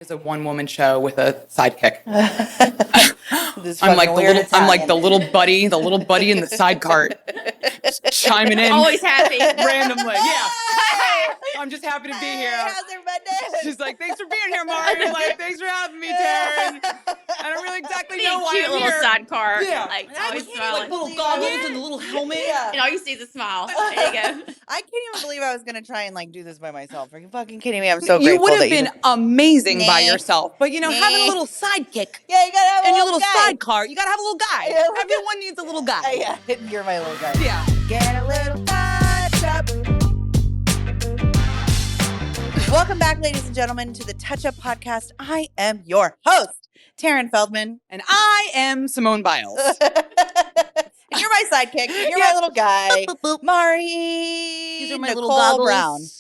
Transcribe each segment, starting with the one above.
It's a one-woman show with a sidekick. This I'm like the Italian. little buddy in the side cart, just chiming in Always happy. randomly. Yeah, I'm just happy to be here. How's everybody doing? She's like, thanks for being here, Mari. I'm like, thanks for having me, Taryn. I don't really exactly know why Cute I'm little here. sidecar. Yeah. Like, I always can't smiling. even Little goggles and the little helmet. Yeah. And all you see is a smile. There you go. I can't even believe I was gonna try and like do this by myself. Are you fucking kidding me? I'm so You grateful would have that been you. amazing by Nah. yourself, but you know, having a Nah. little sidekick Yeah, you gotta have and a your little guy. sidecar, you gotta have a little guy. Yeah. Everyone needs a little guy. Yeah, you're my little guy. Yeah. Get a little touch up. Welcome back, ladies and gentlemen, to the Touch Up Podcast. I am your host, Taryn Feldman. And I am Simone Biles. And you're my sidekick. And you're my little guy, Mari. These are my Nicole little goggles.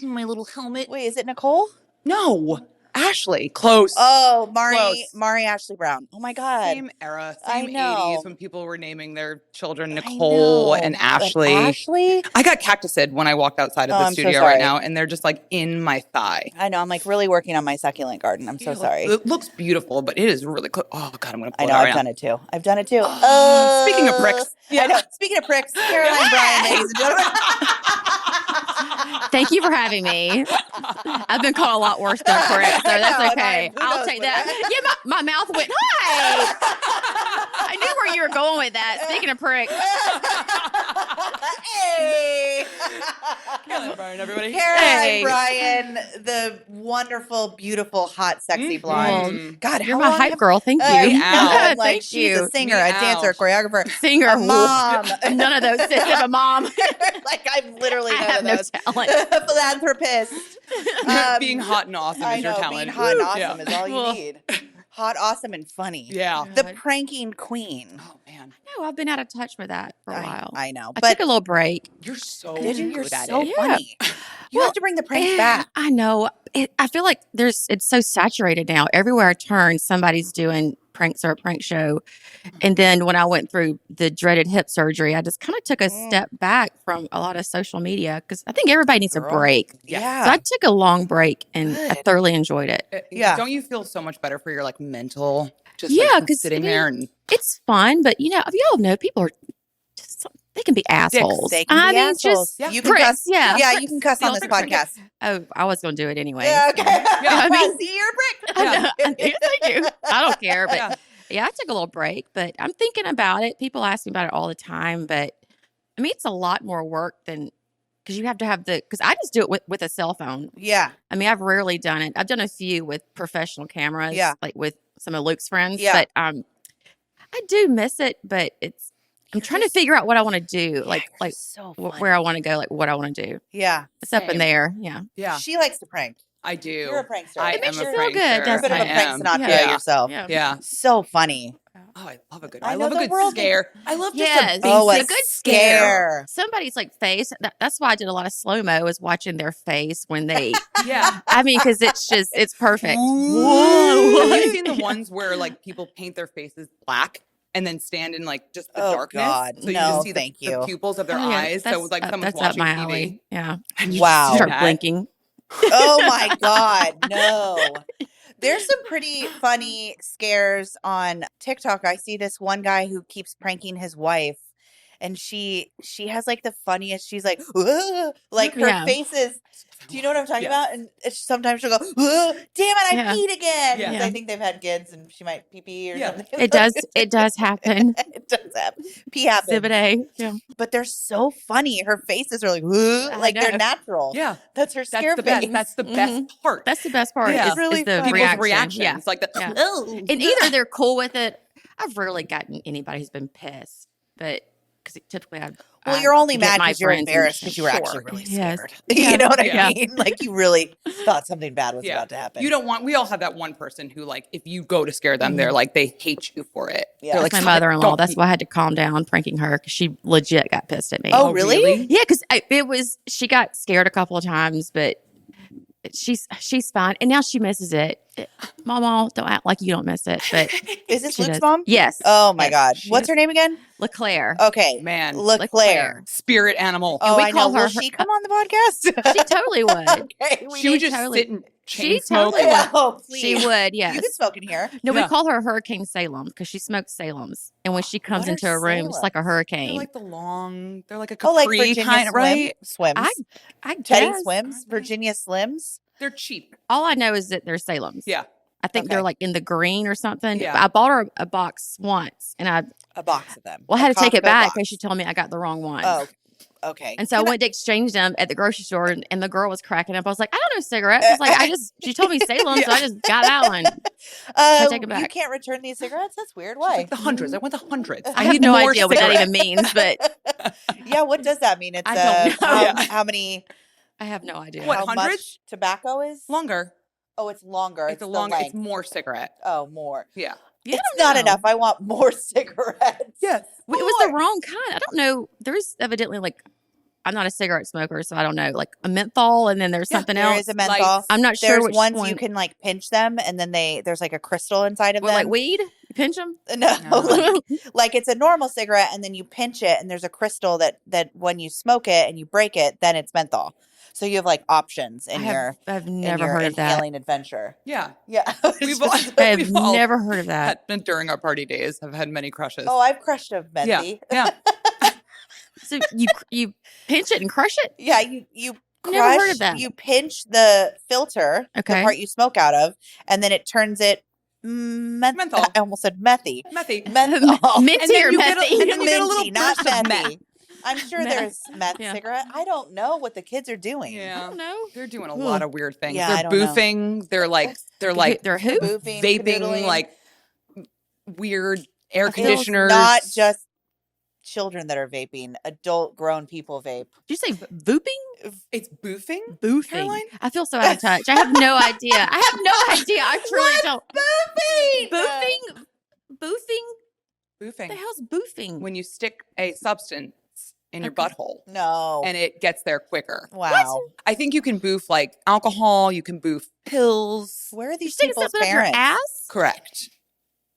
Brown. My little helmet. Wait, is it Nicole? No, Ashley. Close. Oh, Close. Mari Ashley Brown. Oh my God. Same era, I same know. 80s when people were naming their children I Nicole know. and But Ashley. Ashley? I got cactused when I walked outside of the I'm so studio sorry. right now, and they're just like in my thigh. I know. I'm like really working on my succulent garden. I'm so sorry. It looks beautiful, but it is really close. Oh, God, I'm going to pull I it know. out I've right done now. it too. I've done it too. Speaking of pricks. I know. Speaking of pricks, Caroline Bryan, ladies and gentlemen. Thank you for having me. I've been called a lot worse than prick, so that's I know, okay. and who knows I'll take what that. Yeah, my mouth went, hi. I knew where you were going with that. Speaking of prick. Hey. Caroline Bryan, everybody. Caroline Hey. Bryan, the wonderful, beautiful, hot, sexy blonde. God, You're how my long hype have- girl. Thank you. I know. Meow. I'm like, Thank she's a you. singer, a dancer, a choreographer, Singer, a mom. None of those. System of mom. Like I'm literally I none have of no those. talent. A philanthropist. Being hot and awesome I is your know, talent. being hot and Woo. awesome Yeah. is all you Well. need. Hot, awesome, and funny. Yeah. The pranking queen. Oh, man. No, I've been out of touch with that for a while. I know. I But took a little break. You're so did you? You're good at so it. funny. You have to bring the pranks back. I know. I feel like it's so saturated now. Everywhere I turn, somebody's doing pranks or a prank show. And then when I went through the dreaded hip surgery, I just kind of took a step back from a lot of social media because I think everybody needs a Girl. break. Yeah. So I took a long break and I Good. thoroughly enjoyed it. Yeah. Don't you feel so much better for your like mental? Just Yeah, like 'cause, sitting I mean, there and It's fun, but y'all know people are just, they can be assholes. They can I be mean, assholes. just You can pricks, cuss. yeah. Yeah, you can cuss on this Pricks. podcast. Oh, I was going to do it anyway. Yeah, okay. I mean- See, you're a prick. Thank you. I don't care, but Yeah. yeah, I took a little break, but I'm thinking about it. People ask me about it all the time, but I mean, it's a lot more work than because you have to have because I just do it with a cell phone. Yeah. I mean, I've rarely done it. I've done a few with professional cameras, Yeah. like with some of Luke's friends. Yeah. But I do miss it. But I'm trying to figure out what I want to do, like so where I want to go, like what I want to do. Yeah. It's up in Same. there. Yeah. yeah, She likes to prank. I do. You're a prankster. I It makes am you a feel good, prankster. doesn't Bit of a it? prank am. Sinatra Yeah. yourself. Yeah. Yeah. So funny. Oh, I love a good. I I know love a the good world- scare. I love just Yes. a Oh, basic a good scare. Somebody's like face. That's why I did a lot of slow mo. Is watching their face when they. Yeah. I mean, because it's perfect. Whoa. Have you seen the ones where like people paint their faces black and then stand in like just the Oh, darkness? God. So you No, just see thank the you. pupils of their Oh, yeah, eyes. So like someone's that's up watching my TV. alley. Yeah. And you Wow. see Start that. blinking. Oh my God. No. There's some pretty funny scares on TikTok. I see this one guy who keeps pranking his wife. And she has like the funniest. She's like, "Ugh," like her Yeah. face is. Do you know what I'm talking Yes. about? And sometimes she'll go, "Ugh, damn it, I Yeah. peed again." Yeah. 'Cause I think they've had kids, and she might pee or Yeah. something. It does. It does happen. It does happen. Pee happens. Exhibit A. Yeah. But they're so funny. Her faces are like, "Ugh," I like they're know. natural. Yeah. That's her That's scare the face. best. That's the best part. That's the best part. Yeah. Is, Really is the funny. People's reaction. reactions. Yeah. Like the Yeah. oh. And either they're cool with it. I've rarely gotten anybody who's been pissed, but because typically Well, you're only get mad my because you're friends and- embarrassed because you were Sure. actually really Yes. scared. You know what Yeah. I mean? Like you really thought something bad was Yeah. about to happen. You don't want. We all have that one person who, like, if you go to scare them, they're like they hate you for it. Yeah. They're That's like my "Stop it, mother-in-law. don't That's eat." why I had to calm down pranking her because she legit got pissed at me. Oh, really? Yeah, because she got scared a couple of times, but she's fine, and now she misses it. Mama, don't act like you don't miss it. But Is this she Luke's does. mom? Yes. Oh my Yes, God. she What's is. her name again? LeClaire. Okay. Man. LeClaire. Spirit animal. Oh, we I know. call her Will she come on the podcast? She totally would. Okay. She would just sit and chain She smoke. totally would. Oh, She please. would, yes. You can smoke in here. No, we Yeah. call her Hurricane Salem because she smokes Salems. And when she comes What are into a room, it's like a Salems? hurricane. They're like the long, they're like a Oh, like capri Virginia kind of, right? Swims. I Teddy guess. Swims. Aren't they? Virginia Slims. They're cheap. All I know is that they're Salems. Yeah. I think Okay. they're like in the green or something. Yeah. I bought her a box once and A box of them. I A had to take it Costco back box. because she told me I got the wrong one. Oh, okay. And so I went to exchange them at the grocery store and the girl was cracking up. I was like, I don't know cigarettes. I was like, she told me Salem, so I just got that one. I take it back. You can't return these cigarettes? That's weird. She's Why? like the hundreds. I want the hundreds. I have no idea what that cigarettes. even means, but Yeah, what does that mean? It's I don't know. how many I have no idea. What, how 100? much tobacco is? Longer. Oh, it's longer. It's It's a the longer. It's length. more cigarette. Oh, more. Yeah. Yeah, It's I don't not know. enough. I want more cigarettes. Yes. It was the wrong kind. I don't know. There's evidently like, I'm not a cigarette smoker, so I don't know. Like a menthol, and then there's something There else. is a menthol. Lights. I'm not sure There's which ones one. you can like pinch them, and then there's like a crystal inside of Well, them. like weed, you pinch them. No, No. like it's a normal cigarette, and then you pinch it, and there's a crystal that when you smoke it and you break it, then it's menthol. So you have like options in I've in never your heard of that. inhaling adventure. Yeah. Yeah, We've all, I have we've all never heard of that. had, during our party days, have had many crushes. Oh, I've crushed a yeah. menthy. Yeah. So you pinch it and crush it. Yeah, you crush. Never heard of that. You pinch the filter, Okay. the part you smoke out of, and then it turns it Menthol. I almost said methy. Methy. Menthol. Minty And then or you get a- methy? and then you get a little Minty, not burst of meth. methy. I'm sure Meth. there's meth Yeah. cigarette. I don't know what the kids are doing. I Yeah. don't know. They're doing a lot of weird things. Yeah, I They're don't know. boofing. They're like They're who? Boofing, vaping, canoodling. like weird air It's conditioners. not just children that are vaping. Adult, grown people vape. Did you say vooping? It's boofing. Boofing. Caroline? I feel so out of touch. I have no idea. I have no idea. I truly don't. Boofing. Boofing? Boofing? Boofing. The hell's boofing? When you stick a substance in your Okay. butthole No. and it gets there quicker. Wow. I think you can boof like alcohol. You can boof pills. Where are You these sticking people's something up your parents? ass? Correct.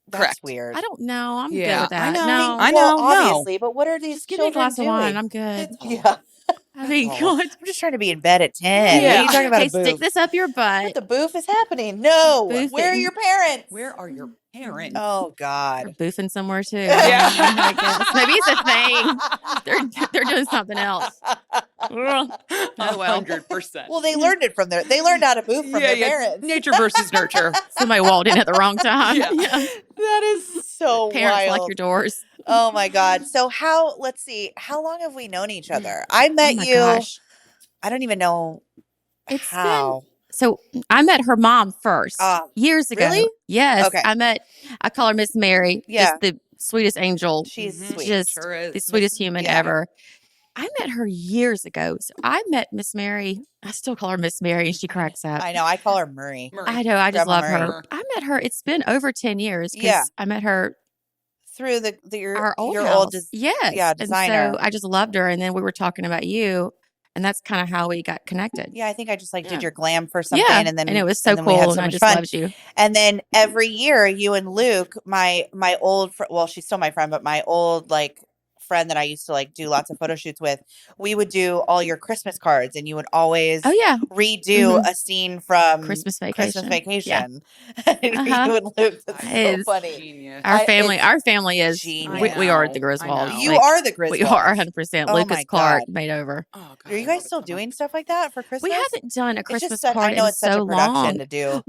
That's Correct. weird. I don't know. I'm Yeah, good with that. I know. No. I Well, know, no. obviously, but what are these Just give me a children glass of doing? wine. I'm good. Yeah. I mean, Oh. God. I'm just trying to be in bed at 10. What Yeah. are you talking about Hey, a boof? stick this up your butt. What the boof is happening? No. Boofing. Where are your parents? Where are your parents? Oh, They're God. boofing somewhere too. Yeah. I guess. Maybe it's a thing. They're doing something else. Oh, well. 100%. Well, they learned it from they learned how to boof from their parents. Nature versus nurture. Somebody walked in at the wrong time. Yeah. That is so Parents wild. lock your doors. Oh my God. So let's see, how long have we known each other? I met Oh my you. gosh. I don't even know It's how. So I met her mom first years ago. really? Yes. Okay. I call her Miss Mary. Yeah. Just the sweetest angel. She's Mhm. sweet. Just Sure is. the sweetest human yeah. ever. I met her years ago. So I met Miss Mary. I still call her Miss Mary and she cracks up. I know. I call her Murray. Murray. I know. I just Grandma love Murray. her. I met her. It's been over 10 years. 'Cause Yeah. I met her Through our old your house. old Yes. yeah, And designer. so I just loved her. And then we were talking about you. And that's kind of how we got connected. Yeah, I think I just Yeah. did your glam for something, Yeah. and then it was so then we had cool. so And I much just fun. loved you. And then every year, you and Luke, my old well, she's still my friend, but my old friend that I used to do lots of photo shoots with, we would do all your Christmas cards, and you would always Oh, yeah. redo a scene from Christmas Christmas Vacation. Vacation. And Uh-huh. you and Luke, that's so It's funny. Genius. Our I- family, it's our family is genius. we are the I Griswolds. know. You Like, are the Griswolds. we are 100%. Oh Lucas my Clark God. made over. Oh, God, Are you I guys love still it so doing much. stuff like that for Christmas? We haven't done a It's Christmas just such, card I know in it's such so a production long. to do.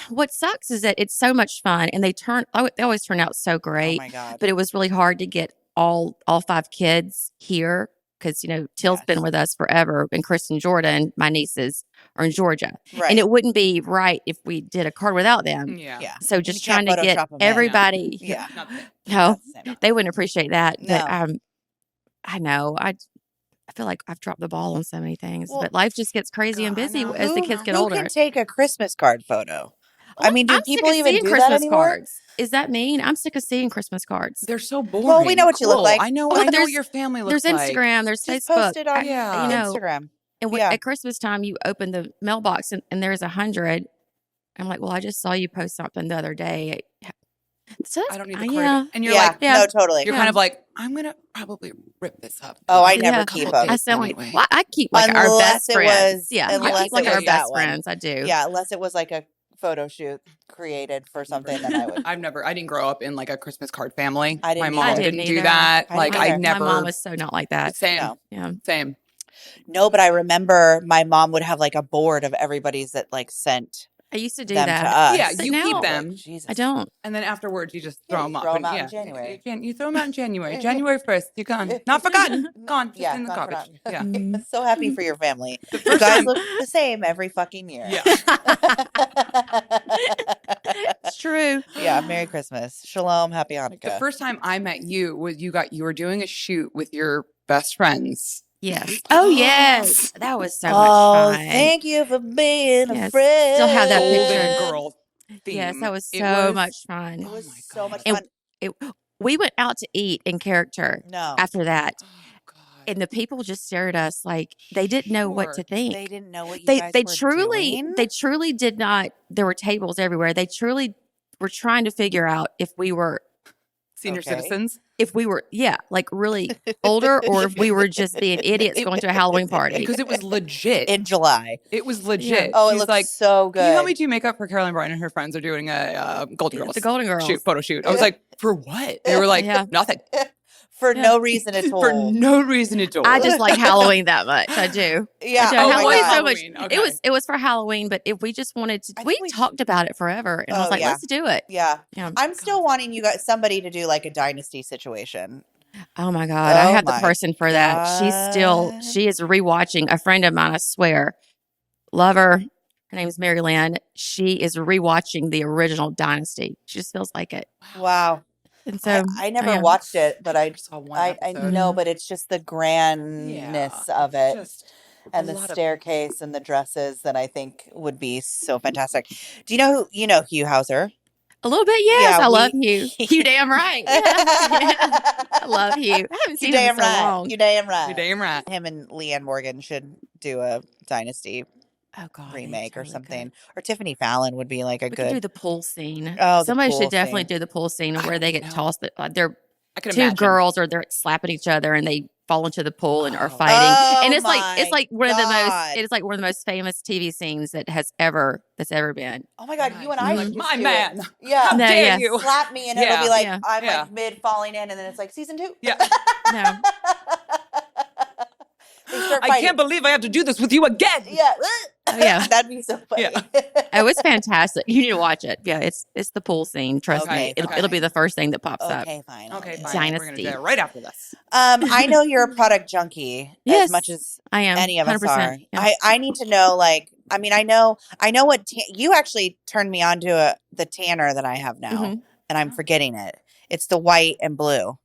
What sucks is that it's so much fun, and they always turn out so Oh great. my God. But it was really hard to get all 5 kids here because Till's been Yes. with us forever, and Chris and Jordan, my nieces, are in Georgia, Right. and it wouldn't be right if we did a card without them. Yeah. Yeah. So you just can't trying to get Photoshop 'em in. everybody. Yeah. Nothing. No, Not the same. they wouldn't appreciate that. No. But I know. I feel like I've dropped the ball on so many things, Well, but life just gets crazy and God, I busy know. as the kids get who older. can take a Christmas card photo? I mean, do I'm sick people of even seeing do Christmas that anymore? cards? Is that mean? I'm sick of seeing Christmas cards. They're so boring. Well, we know what you look Cool. like. I know. Well, I know there's- what your family looks There's like. Instagram, there's Just Facebook. post it on Yeah. you know, Instagram. and Yeah. at Christmas time, you open the mailbox and there's 100. I'm like, well, I just saw you post something the other day. So I don't need the credit. yeah. And you're yeah, like, yeah. no, totally. you're kind of like, I'm going to probably rip this up. Oh, I in never a keep couple them. I days sound like, anyway. well, I keep like our Unless best it friends. was- Yeah, I unless keep like it our was that best one. friends. I do. Yeah, unless it was like a photo shoot created for something, then I would. I didn't grow up in like a Christmas card family. I didn't My mom either. didn't do either. that. I Like didn't I either. never. My mom was so not like that. Same. No. Yeah. Same. No, but I remember my mom would have like a board of everybody's that like sent I used to do them that. to us. Yeah, But you now- keep Like, them. Jesus. I don't. And then afterwards, you just Yeah, throw you them up. throw 'em and, out in January. You throw them out in January. January 1st, you're gone. Not forgotten. Gone. Just in the gone garbage. for Yeah. now. So happy for your family. The You first guys time. look the same every fucking year. Yeah. It's true. Yeah, Merry Christmas. Shalom, Happy Hanukkah. The first time I met you was you were doing a shoot with your best friends. Yes. Oh, yes. That was so much Oh, fun. thank you for being a Yes, friend. still have that Golden picture. girl theme. Yes, that was It so was- much fun. It was Oh my so God. much And- fun. We went out to eat in character No, after that, Oh, God. and the people just stared at us like they didn't know what to Sure. think. they didn't know what you They guys they were truly doing. they truly did not. There were tables everywhere. They truly were trying to figure out if we were Senior Okay. citizens. like really older, or if we were just being idiots going to a Halloween party. Because it was legit. in July. It was legit. Oh, it He's looks like, so good. can you help me do makeup for Caroline Bryan and her friends are doing a Golden Girls The Golden Girls. photo shoot. I was like, for what? They were like, Yeah. nothing. For Yeah. no reason at all. For no reason at all. I just like Halloween that much. I do. yeah. I do. Oh my Halloween God. so much. Halloween, okay. It was for Halloween, but if we just wanted to, I we think we talked about it forever, and I was Oh, like, yeah. let's do it. Yeah. Yeah. I'm still wanting you guys, somebody to do like a dynasty situation. Oh my God. I Oh have the my person for that. She is rewatching a friend of mine, I swear. Love her. Her name is Mary Lynn. She is rewatching the original Dynasty. She just feels like it. Wow. And so I never yeah. watched it, but I saw one I episode. know, but it's just the grandness of it. Just And a the lot of- staircase and the dresses that I think would be so fantastic. Do you know Hugh Hauser? A little bit, yes. Yeah, I love you. You damn right. Yeah. I love you. I haven't You seen him damn in so right. long. You damn right. You're damn right. Him and Leanne Morgan should do a Dynasty Oh God, remake or totally something. could. Or Tiffany Fallon would be like a We could do good. the pool scene. Oh, the Somebody pool should definitely scene. do the pool scene I where they don't get know. tossed. They're I can two imagine. girls, or they're slapping each other, and they fall into the pool and are Oh. fighting. Oh And it's my like one of the most. God. It's like one of the most famous TV scenes that's ever been. Oh my God, you and I Mhm. should just My do man. it. Yeah. How No, dare yes. you? Slap me and it'll Yeah. be like Yeah. I'm Yeah. like mid falling in and then it's like season 2. Yeah. No, They start I fighting. can't believe I have to do this with you again. Yeah. Oh, yeah. That'd be so funny. Yeah. oh, it's fantastic. You need to watch it. Yeah, it's the pool scene. Trust Okay, me, it'll, okay. it'll be the first thing that pops up. Okay, fine. I'll Okay, do fine. it. We're gonna Dynasty. do that right after this. I know you're a product junkie Yes. as much as I am. any of us 100%. are. Yeah. I need to know, like, I mean, I know what you actually turned me on to the tanner that I have now, Mhm. and I'm forgetting it. It's the white and blue,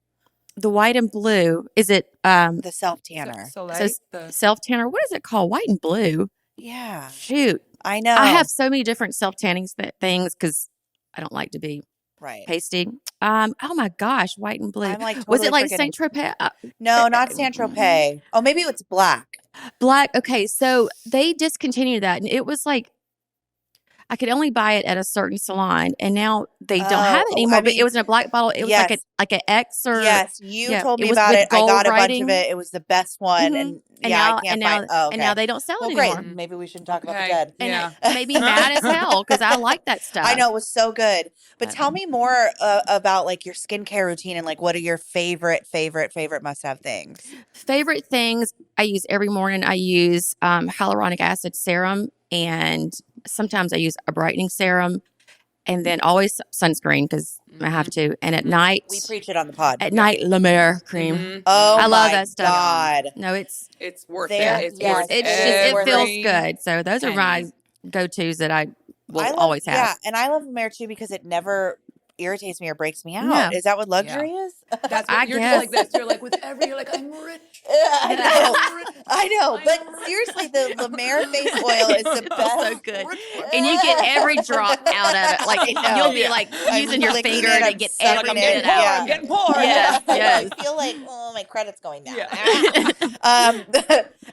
The white and blue. Is it the self tanner. Soleil, So the self tanner? What is it called? White and blue. Yeah, Shoot, I know. I have so many different self tanning things because I don't like to be right. pasty. Oh my gosh, white and blue. I'm like, Was totally it like forgetting. Saint Tropez? No, not Saint Tropez. Oh, maybe it's black. Black. Okay, so they discontinued that, and it was like I could only buy it at a certain salon, and now they don't have it Oh, anymore. I but mean, it was in a black bottle. It was yes. like an X or Yes, you yeah, told it me was about with it. I gold got a bunch writing. of it. It was the best one, Mhm. and And yeah, now I can't and now find. Oh, okay. and now they don't sell well, it great. anymore. Maybe we should talk about the Okay. dead. And Yeah. it made me mad as hell because I like that stuff. I know it was so good, but But- tell me more about like your skincare routine and like what are your favorite must-have things? Favorite things I use every morning. I use hyaluronic acid serum, and sometimes I use a brightening serum, and then always sunscreen because I have to. And at night, We preach it on the pod. at night, La Mer cream. Mhm. Oh, I love my that stuff. God. No, it's It's worth There- it. It's yes, worth it's just is it feels every good. So those are my penny. go-tos that I will I love, always have. Yeah, and I love La Mer too because it never irritates me or breaks me out. No. Is that what luxury is? That's I what you're guess. just like this. You're like with every. You're like I'm rich. I know. I'm rich. I know, I'm but rich. seriously, the La Mer face oil is the It feels best. so good. And you get every drop out of it. Like I know. you'll be like I'm using your licking finger it, to I'm get sucking every it. bit Getting poor. out. I'm getting poor. Yes, yes. I feel like, oh my my credit's going down. Yeah.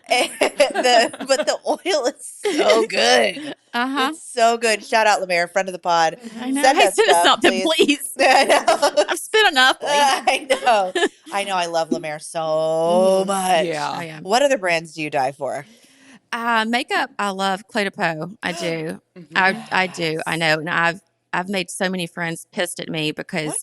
But the oil is so good. It's so good. Shout out Lemaire, friend of the pod. I know. Send Hey, us send us stuff, something, please. I know. I've spent enough. I know. I love Lemaire so much. Yeah. Oh, yeah. What other brands do you die for? Makeup. I love Clé de Peau. I do. I do. I know. And I've made so many friends pissed at me because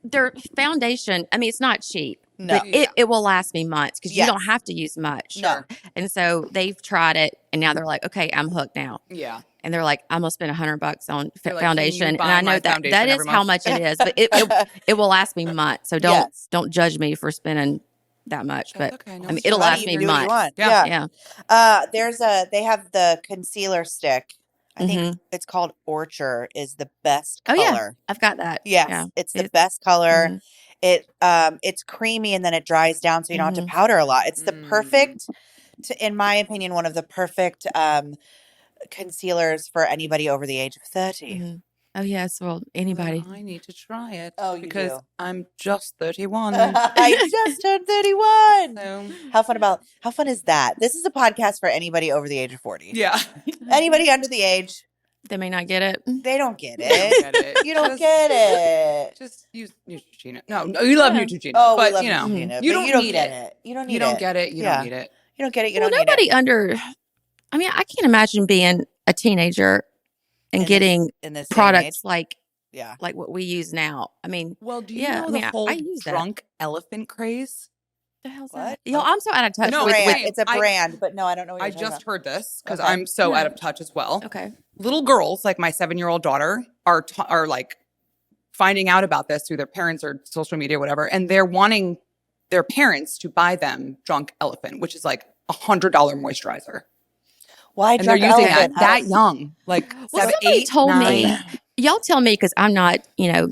their foundation, I mean, it's not cheap. No. But it will last me months because you Yes. don't have to use much. No. And so they've tried it and now they're like, okay, I'm hooked now. Yeah. And they're like, I'm gonna spend $100 on They're like, foundation. "Can you And buy I know my that foundation is every how month?" much it is, but it will last me months. So Yes. don't judge me for spending that much. That's But okay. No I mean, stress. it'll Money, last you me can do what you months. want. Yeah. They have the concealer stick. I think Mhm. it's called Orchard, is the best Oh, color. yeah. I've got that. Yes, Yeah. it's the best color. Mhm. It's creamy and then it dries down so you don't have to Mhm. powder a lot. It's the perfect, in my opinion, one of the perfect concealers for anybody over the age of 30. Mhm. Oh, yes. Well, Well, anybody. I need to try it. Oh, you because do. I'm just 31. I just turned 31. So How fun is that? This is a podcast for anybody over the age of 40. yeah. Anybody under the age, They may not get it. they don't get You don't it. get it. You don't Just- get it. Just use Neutrogena. No, you love Yeah. Neutrogena. Oh, but we love you know, Neutrogena, you but don't you don't need get it. it. You don't need You don't it. get it. You Yeah. don't need it. You don't get it. You Well, don't need nobody I mean, I can't imagine being a teenager and getting it. In this day and products age. Yeah. like what we use now. I mean, Well, do you yeah, know I mean, the whole I use that. drunk elephant craze? the hell's What? that? Yo, I'm so out of touch No, with It's a I- brand, but no, I don't know what I you're talking just heard this because Okay. I'm so Yeah. out of touch as well. Okay. Little girls, like my 7-year-old daughter, are like finding out about this through their parents or social media, whatever, and they're wanting their parents to buy them Drunk Elephant, which is like $100 moisturizer, Why and they're drunk using elephant? that young, like Well, 7, somebody 8, told 9. me, y'all tell me because I'm not, a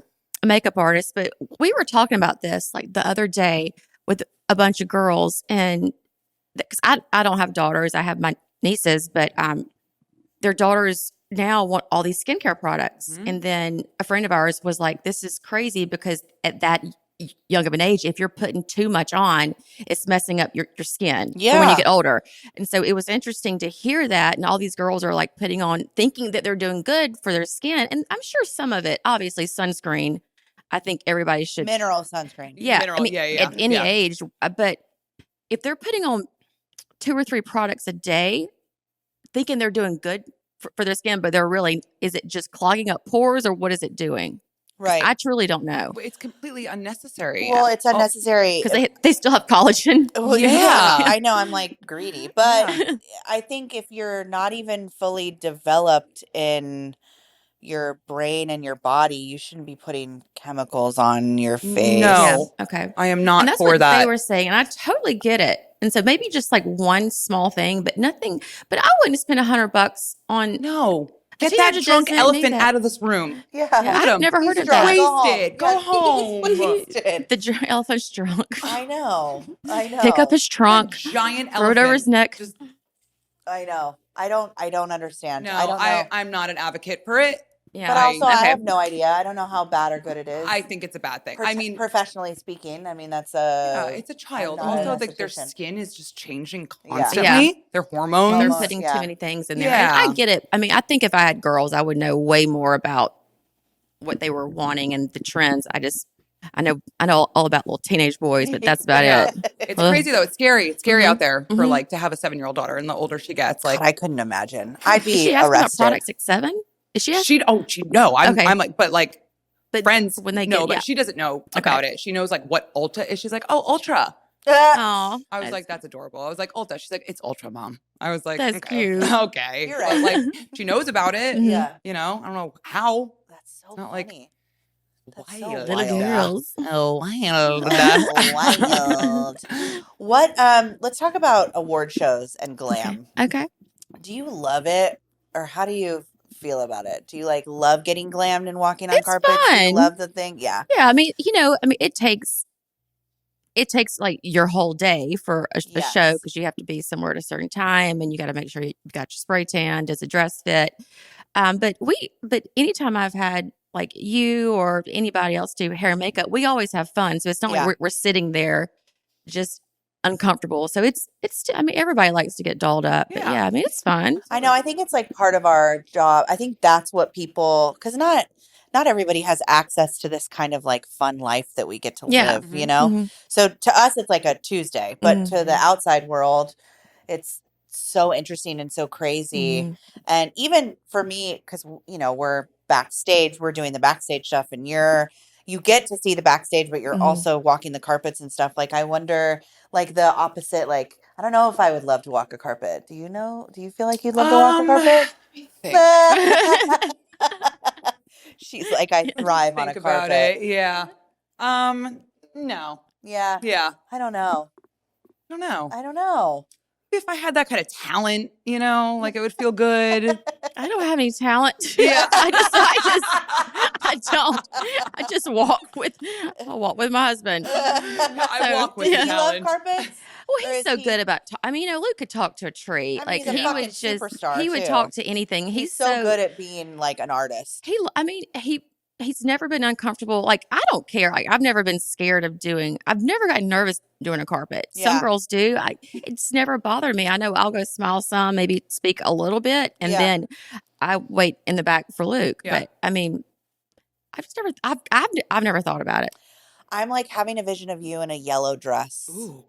makeup artist, but we were talking about this like the other day with a bunch of girls, and because I don't have daughters, I have my nieces, but their daughters now want all these skincare products. Mhm. And then a friend of ours was like, this is crazy because at that young of an age, if you're putting too much on, it's messing up your skin for when Yeah. you get older. And so it was interesting to hear that. And all these girls are like putting on, thinking that they're doing good for their skin. And I'm sure some of it, obviously sunscreen, I think everybody should. Mineral sunscreen. Yeah. Mineral, I mean, yeah. at any age. But if they're putting on 2 or 3 products a day, thinking they're doing good for their skin, but they're really, is it just clogging up pores or what is it doing? 'Cause Right. I truly don't know. It's completely unnecessary. Well, it's unnecessary. Because they still have collagen. Well, Yeah. I know I'm like greedy, but Yeah. I think if you're not even fully developed in your brain and your body, you shouldn't be putting chemicals on your face. No. Yeah. Okay. I am And not that's for what that. they were saying. And I totally get it. And so maybe just like one small thing, but nothing. But I wouldn't spend $100 on. No. A Get that teenager drunk doesn't need elephant that. out of this room. Yeah. Yeah, Look at I've him. never He's heard of drunk. that. Wasted. Go Yeah, home. He's wasted. The elephant's drunk. I know. Pick up his trunk, Giant throw elephant. it over his neck. Just, I know. I don't understand. no, I don't know. I'm not an advocate for it. Yeah. But also, I okay. have no idea. I don't know how bad or good it is. I think it's a bad thing. I mean, professionally speaking, I mean that's it's a child. not an Also, like their esthetician. skin is just changing Yeah. constantly. Their hormones. They're Hormones, putting yeah. too many things in there. Yeah. And I get it. I mean, I think if I had girls, I would know way more about what they were wanting and the trends. I know all about little teenage boys, but that's about Yeah. it. It's Ugh. crazy though. It's scary. It's scary Mhm. out there for Mhm. like to have a 7-year-old daughter, and the older she gets, like God, I couldn't imagine. I'd Is be she asking about arrested. products at 7? Is she asking? she no. I'm Okay. I'm like, but like But friends when they know, get, but yeah. she doesn't know Okay. about it. She knows like what Ulta is. She's like, oh, Ultra. Oh, I was like, that's adorable. I was like, Ulta. She's like, it's Ultra, Mom. I was like, That's okay. cute. Okay. You're But, right. like she knows about it. Mhm. Yeah, You know, I don't know how. that's so Not like funny. That's so wild. little wild. girls. Oh, wild. Wild. What? Let's talk about award shows and glam. Okay. Do you love it, or how do you feel about it? Do you like love getting glammed and walking on It's carpets? Do you fun. love the thing? Yeah. Yeah. I mean, it takes like your whole day for a show Yes. because you have to be somewhere at a certain time and you got to make sure you've got your spray tan. Does the dress fit? But anytime I've had like you or anybody else do hair and makeup, we always have fun. So it's not Yeah. like we're sitting there just uncomfortable. So it's, I mean, everybody likes to get dolled up, but Yeah. I mean, it's fun. I know. I think it's like part of our job. I think that's what people, because not everybody has access to this kind of like fun life that we get to Yeah. live, you know? Mhm. So to us, it's like a Tuesday, but to the Mhm. outside world, it's so interesting and so crazy. Mhm. And even for me, because, you know, we're backstage, we're doing the backstage stuff, and you get to see the backstage, but you're Mhm. also walking the carpets and stuff. Like, I wonder, like, the opposite, like, I don't know if I would love to walk a carpet. Do you know? Do you feel like you'd love to walk a carpet? Let me think. She's like, I thrive on a Think about carpet. it. Yeah. No. Yeah. Yeah. I don't know. I don't know. I don't know. If I had that kind of talent, you know, like it would feel good. I don't have any talent. Yeah. I don't. I just walk with my husband. I walk with Does the he love talent. carpets? Well, Or he's is so he- good about. I mean, you know, Luke could talk to a tree. I mean, he's a he fucking would just. superstar, He would too. talk to anything. He's so good at being like an artist. I mean, he's never been uncomfortable. Like, I don't care. Like, I've never been scared of I've never gotten nervous doing a carpet. Some Yeah. girls do. It's never bothered me. I know I'll go smile some, maybe speak a little bit, and Yeah. then I wait in the back for Luke. Yeah. But I mean, I've never thought about it. I'm like having a vision of you in a yellow dress. Ooh.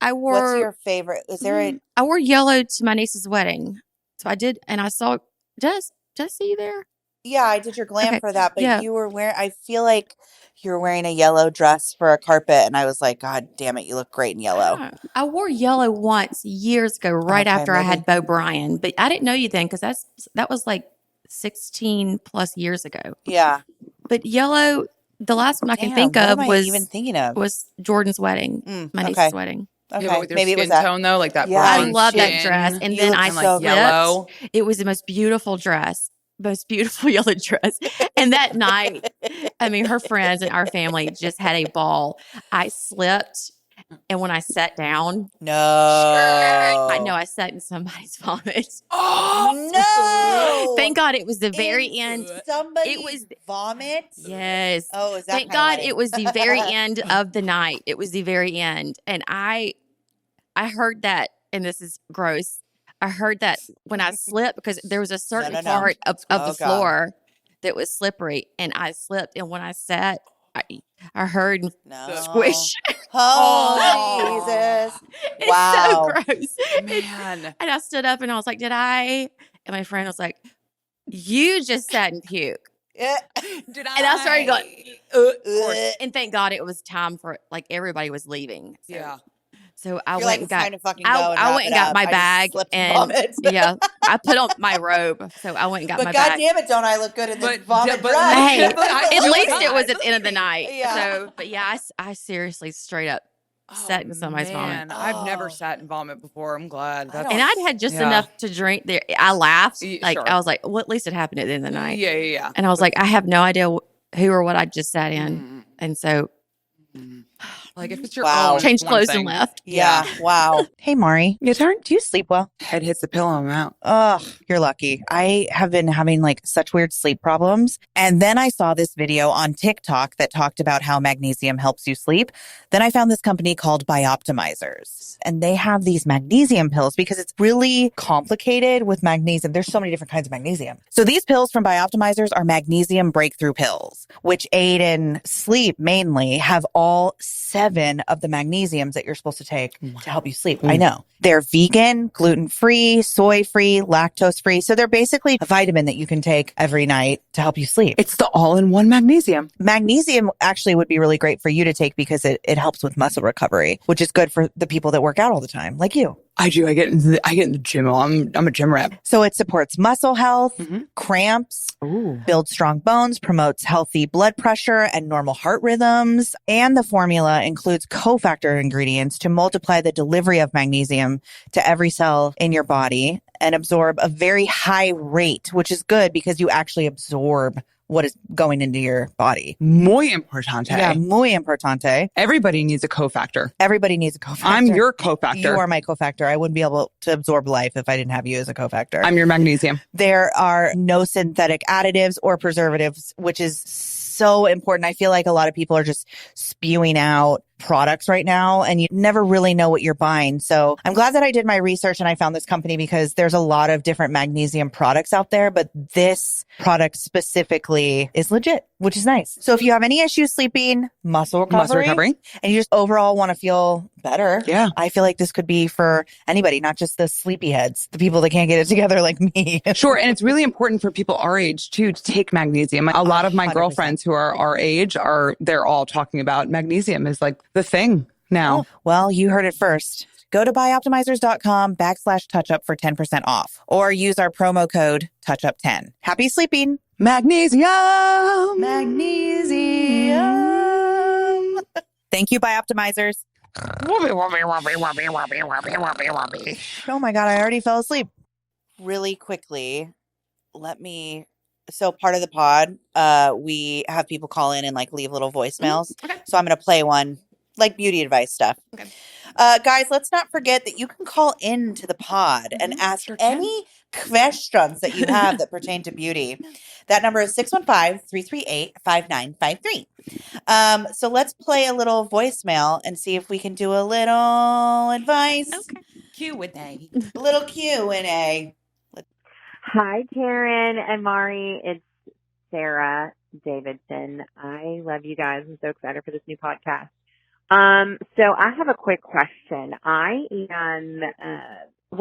I wore. What's your favorite? Is there a I wore yellow to my niece's wedding, so I did, and I saw. Did I see you there? Yeah, I did your glam Okay, for that, but yeah. you were wearing, I feel like you're wearing a yellow dress for a carpet, and I was like, God damn it, you look great in yellow. I wore yellow once years ago, right Okay, after I had maybe. Bo Bryan, but I didn't know you then because that was like 16 plus years ago. Yeah. But yellow, the last one I can Damn, think what of am I even thinking of? was Jordan's wedding, my Okay. niece's wedding. Okay. Yeah, with your Maybe it skin was that. tone though, like that Yeah. I bronze love that skin dress, and You then look I and so like good. yellow. It was the most beautiful dress, most beautiful yellow dress. And that night, I mean, her friends and our family just had a ball. I slipped, and when I sat down, No. I know I sat in somebody's vomit. No. Thank God it was the very In end. Somebody's It was vomit. Yes. Oh, is that Thank kinda God lame? it was the very end of the night. It was the very end. And I heard that, and this is gross. I heard that when I slipped because there was a certain no. part of Oh, the God. floor that was slippery, and I slipped. And when I sat, I heard No. squish. Oh, Jesus. It's Wow. so gross. Man. And I stood up and I was like, "Did I?" And my friend was like, "You just sat and puke." Yeah. Did And I started going, Ugh. and thank God it was time for like everybody was leaving. So, Yeah. So I You're went like, and it's got. time to fucking go and I wrap went it and got up. my I just bag slipped and vomit. yeah, I put on my robe. So I went and got But my God bag. damn it, don't I look good in this But- vomit but- dress? Hey, But I at feel least God. it was at the end of the night. Yeah. So, but yeah, I seriously straight up sat in somebody's vomit. Man, I've never Oh. sat in vomit before. I'm glad. I That's, And I'd had just Yeah. enough to drink there. I laughed. Like Sure. I was like, well, at least it happened at the end of the night. Yeah. And I was like, I have no idea who or what I just sat in. Mm. And so Like if it's your Wow. own, it's changed one clothes thing. and left. Yeah. Wow. Hey, Mari. Your turn. Do you sleep well? Head hits the pillow. I'm out. Ugh, you're lucky. I have been having like such weird sleep problems. And then I saw this video on TikTok that talked about how magnesium helps you sleep. Then I found this company called Bioptimizers, and they have these magnesium pills because it's really complicated with magnesium. There's so many different kinds of magnesium. So these pills from Bioptimizers are magnesium breakthrough pills, which aid in sleep mainly, have all 7 of the magnesiums that you're supposed to take to help you sleep. I know. They're vegan, gluten-free, soy-free, lactose-free. So they're basically a vitamin that you can take every night to help you sleep. It's the all-in-one magnesium. Magnesium actually would be really great for you to take because it helps with muscle recovery, which is good for the people that work out all the time, like you. I do. I get in the gym. I'm a gym rat. So it supports muscle health, Mhm. cramps, Ooh. builds strong bones, promotes healthy blood pressure and normal heart rhythms. And the formula includes cofactor ingredients to multiply the delivery of magnesium to every cell in your body and absorb a very high rate, which is good because you actually absorb what is going into your body. Muy importante. Yeah, muy importante. Everybody needs a cofactor. Everybody needs a cofactor. I'm your cofactor. You are my cofactor. I wouldn't be able to absorb life if I didn't have you as a cofactor. I'm your magnesium. There are no synthetic additives or preservatives, which is so important. I feel like a lot of people are just spewing out products right now and you never really know what you're buying. So I'm glad that I did my research and I found this company because there's a lot of different magnesium products out there, but this product specifically is legit, which is nice. So if you have any issues sleeping, muscle recovery, and you just overall want to feel better, I feel like this could be for anybody, not just the sleepyheads, the people that can't get it together like me. Sure. And it's really important for people our age too to take magnesium. A lot of my 100%. girlfriends who are our age they're all talking about magnesium is like the thing now. Oh, well, you heard it first. Go to buyoptimizers.com/touchup for 10% off or use our promo code touchup10. Happy sleeping. Magnesium. Magnesium. Thank you, Bioptimizers. Oh my God, I already fell asleep. Really quickly, so part of the pod, we have people call in and like leave little voicemails. Okay. So I'm going to play one, like beauty advice stuff. Okay. Guys, let's not forget that you can call into the pod and ask any questions that you have that pertain to beauty. That number is 615-338-5953. So let's play a little voicemail and see if we can do a little advice. Okay. Q&A. A little Q&A. Hi, Karen and Mari. It's Sarah Davidson. I love you guys. I'm so excited for this new podcast. So I have a quick question. I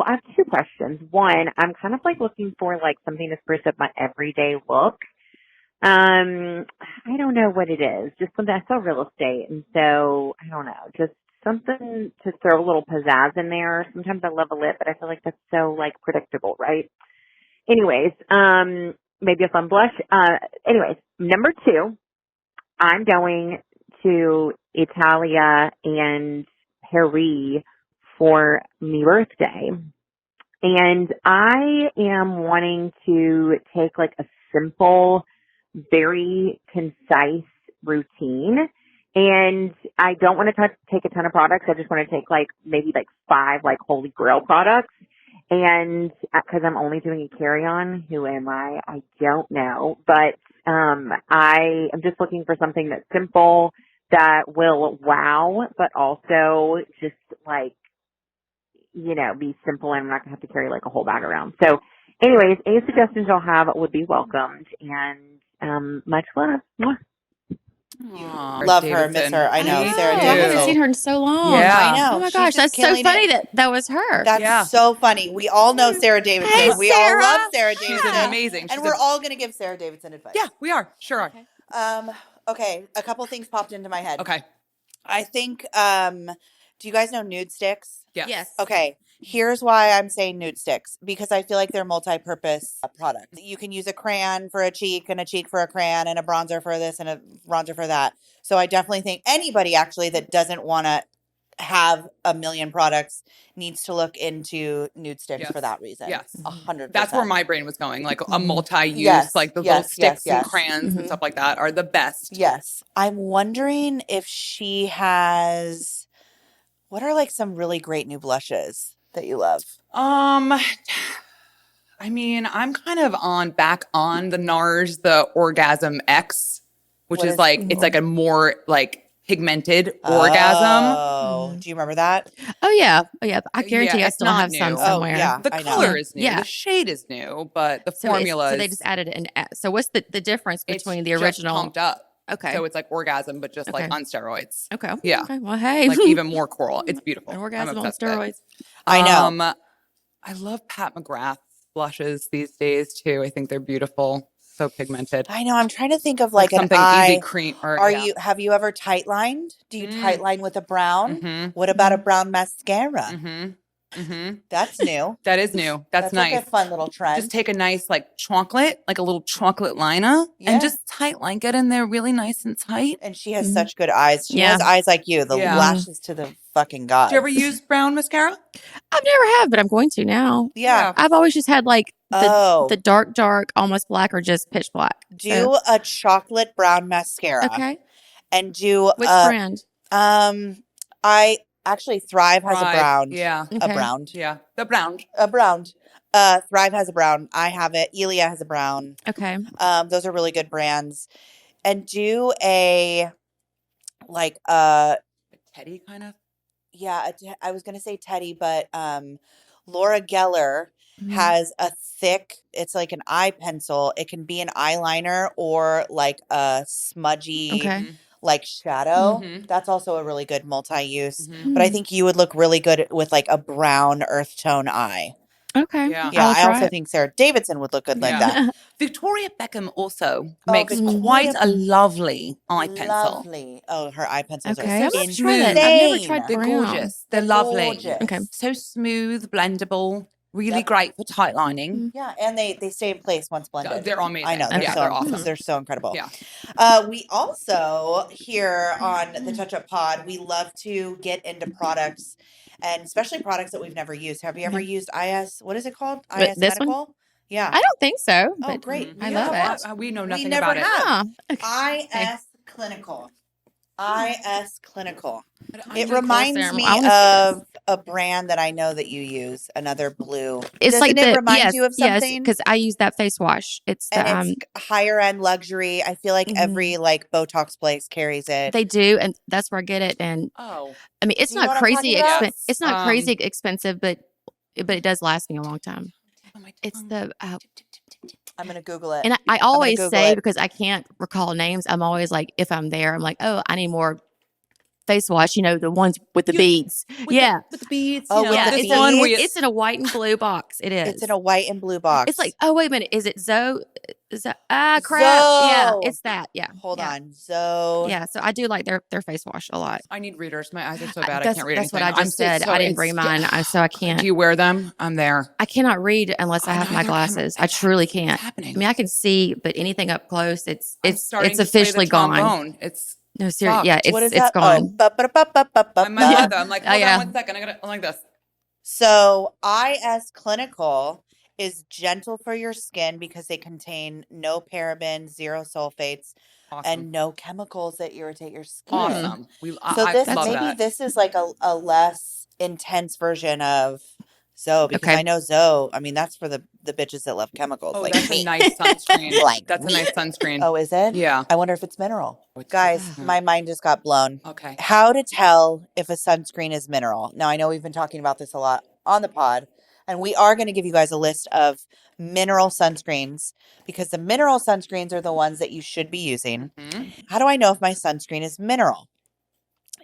have two questions. One, I'm kind of like looking for like something to spruce up my everyday look. I don't know what it is. Just something, I sell real estate. And so I don't know, just something to throw a little pizzazz in there. Sometimes I love a lip, but I feel like that's so like predictable, right? Anyways, maybe a fun blush. Anyways, number two, I'm going to Italia and Paris for my birthday. And I am wanting to take like a simple, very concise routine. And I don't want to take a ton of products. I just want to take like maybe like 5 like holy grail products. And because I'm only doing a carry-on, who am I? I don't know. But I am just looking for something that's simple, that will wow, but also just like, you know, be simple, and I'm not going to have to carry like a whole bag around. So anyways, any suggestions you'll have would be welcomed. And much love. Mwah. Aww, Love her, miss her. I know, Sarah I haven't Davidson. seen her in so long. Yeah. I know. Oh my She's gosh, just that's so killing funny it. that was her. That's so funny. We all know Sarah Davidson. Hey, we all Sarah. love Sarah Davidson. She's amazing. And we're all going to give Sarah Davidson advice. Yeah, we are. Sure are. Okay. A couple things popped into my head. Okay. I think, do you guys know nude sticks? Yes. Okay. Here's why I'm saying nude sticks, because I feel like they're multi-purpose products. You can use a crayon for a cheek and a cheek for a crayon and a bronzer for this and a bronzer for that. So I definitely think anybody actually that doesn't want to have a million products needs to look into nude sticks for that reason. Yes. 100%. That's where my brain was going. Like a multi-use, Yes, like the yes, little sticks yes, and yes. crayons and stuff like that are the best. Yes. I'm wondering if she has, what are like some really great new blushes that you love? I mean, I'm kind of back on the NARS, the Orgasm X, which is like, it's like a more like pigmented orgasm. Oh, do you remember that? Oh yeah. I guarantee I it's still not have some new. somewhere. Oh, yeah. The I know. color is new. Yeah. The shade is new, but the So formula so they just added an. So what's the difference between the original? pumped up. Okay. So it's like orgasm, but just like Okay. on steroids. Okay. Yeah. Okay. Well, hey. Like even more coral. It's beautiful. An I'm orgasm on obsessed with it. steroids. I know. I love Pat McGrath blushes these days too. I think they're beautiful. So pigmented. I know. I'm trying to think of like an something eye. easy cream. Or, Have you ever tight lined? Do you tight line with a brown? Mm-hmm. What about a brown mascara? Mm-hmm. Mm-hmm. That's new. That is new. That's nice. Like a fun little trend. Just take a nice like chocolate, like a little chocolate liner, and just tight line, get in there really nice and tight. And she has such good eyes. She Yeah. has eyes like you, the Yeah. lashes to the fucking god. Do you ever use brown mascara? I've never have, but I'm going to now. Yeah. I've always just had like Oh. the dark, almost black, or just pitch black. Do a chocolate brown mascara. Okay. And do Which brand? I actually Thrive has a brown. Yeah. A Okay. brown. Yeah. The brown. A brown. Thrive has a brown. I have it. Elia has a brown. Okay. Those are really good brands. And do a like a Teddy kind of. Yeah, I was gonna say Teddy, but Laura Geller has a thick. It's like an eye pencil. It can be an eyeliner or like a smudgy, Okay. like shadow. Mhm. That's also a really good multi-use. Mhm. But I think you would look really good with like a brown earth tone eye. Okay. Yeah. Yeah, I'll I try also it. think Sarah Davidson would look good like Yeah. that. Victoria Beckham also Oh, makes Victoria quite a lovely eye pencil. Lovely. Oh, her eye pencils Okay, are I'm gonna so try that. I've never tried insane. They're brown. gorgeous. They're They're lovely. gorgeous. Okay. So smooth, blendable, really Yep. great for tight lining. Yeah, and they stay in place once blended. They're amazing. I know they're Yeah, so they're awesome. they're so incredible. Yeah. We also here on the Touch Up Pod, we love to get into products, and especially products that we've never used. Have you ever Okay. used IS? What is it called? But IS this one? Medical. Yeah. I don't think so, Oh, but great. I You love have it. not? We know We nothing never about it. have. Oh, okay. IS Clinical. IS Clinical. I'm It doing reminds serum. me I wanna see of a brand that I know that you use, another blue. It's Doesn't like it the remind you of yes, something? because I use that face wash. It's the And it's higher end luxury. I feel like every like Botox place carries it. they do, and that's where I get it. And Oh, I mean, it's Do you know not what I'm talking crazy about? expensive. It's not crazy expensive, but it does last me a long time. oh my It's tongue. the I'm gonna Google it. and I always Google say it. because I can't recall names. I'm always like, if I'm there, I'm like, oh, I need more face wash. You know, the ones with the beads. Yeah, With the beads. Oh, you with know, the this beads? one where you, it's in a white and blue box. It is. It's in a white and blue box. It's like, oh wait a minute, is it Zoe? Crap. Yeah, Zoe. it's that. Yeah. Hold yeah. on. So Yeah, so I do like their face wash a lot. I need readers. My eyes are so bad. I That's can't read that's anything. what I just said. I didn't bring mine, so I can't. Do you wear them? I'm there. I cannot read unless I have my Neither can I. glasses. I truly can't. What's happening? I mean, I can see, but anything up close, it's starting to play officially the gone. trombone. It's No, seriously, fucked. yeah, what is it's that? gone. I'm my Yeah. mother. I'm like, Oh, hold yeah. on 1 second. I'm like this. So IS Clinical is gentle for your skin because they contain no parabens, zero sulfates, Awesome. and no chemicals that irritate your skin. Awesome. So this I love maybe that. this is like a less intense version of Zoe because Okay. I know Zoe. I mean, that's for the bitches that love chemicals. Oh, like that's me. a nice sunscreen. Like That's a me. nice sunscreen. Oh, is it? Yeah. I wonder if it's mineral. It's- Guys, yeah. my mind just got blown. Okay. How to tell if a sunscreen is mineral. Now, I know we've been talking about this a lot on the pod, and we are going to give you guys a list of mineral sunscreens because the mineral sunscreens are the ones that you should be using. Mhm. How do I know if my sunscreen is mineral?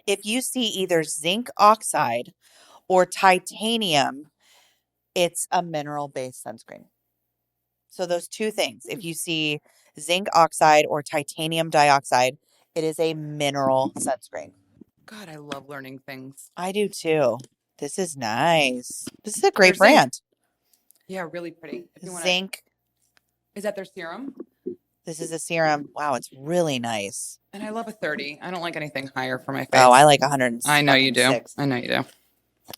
If you see either zinc oxide or titanium, it's a mineral-based sunscreen. So those two things, if you see zinc oxide or titanium dioxide, it is a mineral sunscreen. God, I love learning things. I do too. This is nice. This is a great There's zinc. brand. Yeah, really pretty. If you wanna, Zinc. is that their serum? This is a serum. Wow, it's really nice. And I love a 30. I don't like anything higher for my face. Oh, I like 106. I know you do. I know you do.